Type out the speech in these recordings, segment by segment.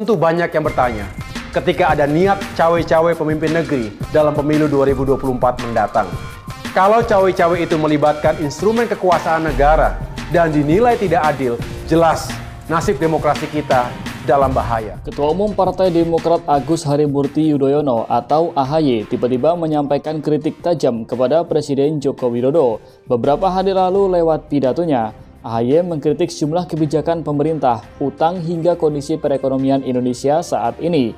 Tentu banyak yang bertanya, ketika ada niat cawe-cawe pemimpin negeri dalam pemilu 2024 mendatang. Kalau cawe-cawe itu melibatkan instrumen kekuasaan negara dan dinilai tidak adil, jelas nasib demokrasi kita dalam bahaya. Ketua Umum Partai Demokrat Agus Harimurti Yudhoyono atau AHY tiba-tiba menyampaikan kritik tajam kepada Presiden Joko Widodo. Beberapa hari lalu lewat pidatonya, AHY mengkritik sejumlah kebijakan pemerintah, utang hingga kondisi perekonomian Indonesia saat ini.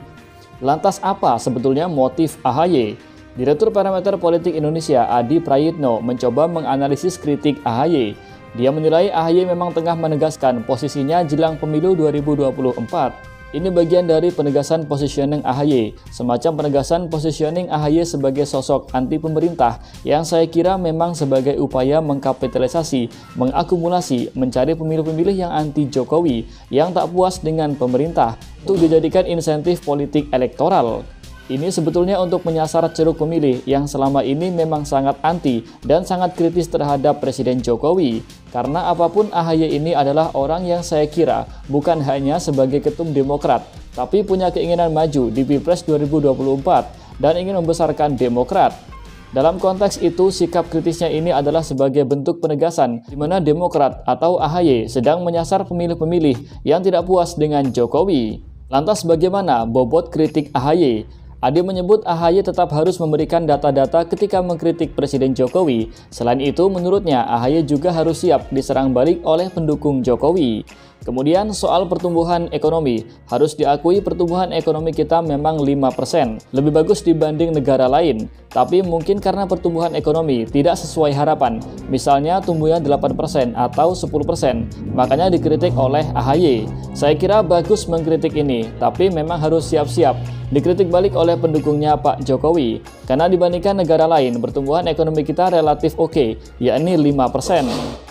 Lantas apa sebetulnya motif AHY? Direktur Parameter Politik Indonesia Adi Prayitno mencoba menganalisis kritik AHY. Dia menilai AHY memang tengah menegaskan posisinya jelang pemilu 2024. Ini bagian dari penegasan positioning AHY, semacam penegasan positioning AHY sebagai sosok anti pemerintah yang saya kira memang sebagai upaya mengkapitalisasi, mengakumulasi, mencari pemilih-pemilih yang anti Jokowi, yang tak puas dengan pemerintah, untuk dijadikan insentif politik elektoral. Ini sebetulnya untuk menyasar ceruk pemilih yang selama ini memang sangat anti dan sangat kritis terhadap Presiden Jokowi. Karena apapun AHY ini adalah orang yang saya kira bukan hanya sebagai ketum Demokrat, tapi punya keinginan maju di Pilpres 2024 dan ingin membesarkan Demokrat. Dalam konteks itu, sikap kritisnya ini adalah sebagai bentuk penegasan di mana Demokrat atau AHY sedang menyasar pemilih-pemilih yang tidak puas dengan Jokowi. Lantas bagaimana bobot kritik AHY? Adi menyebut AHY tetap harus memberikan data-data ketika mengkritik Presiden Jokowi. Selain itu, menurutnya AHY juga harus siap diserang balik oleh pendukung Jokowi. Kemudian soal pertumbuhan ekonomi, harus diakui pertumbuhan ekonomi kita memang 5%, lebih bagus dibanding negara lain. Tapi mungkin karena pertumbuhan ekonomi tidak sesuai harapan, misalnya tumbuhnya 8% atau 10%, makanya dikritik oleh AHY. Saya kira bagus mengkritik ini, tapi memang harus siap-siap dikritik balik oleh pendukungnya Pak Jokowi. Karena dibandingkan negara lain, pertumbuhan ekonomi kita relatif oke, yakni 5%.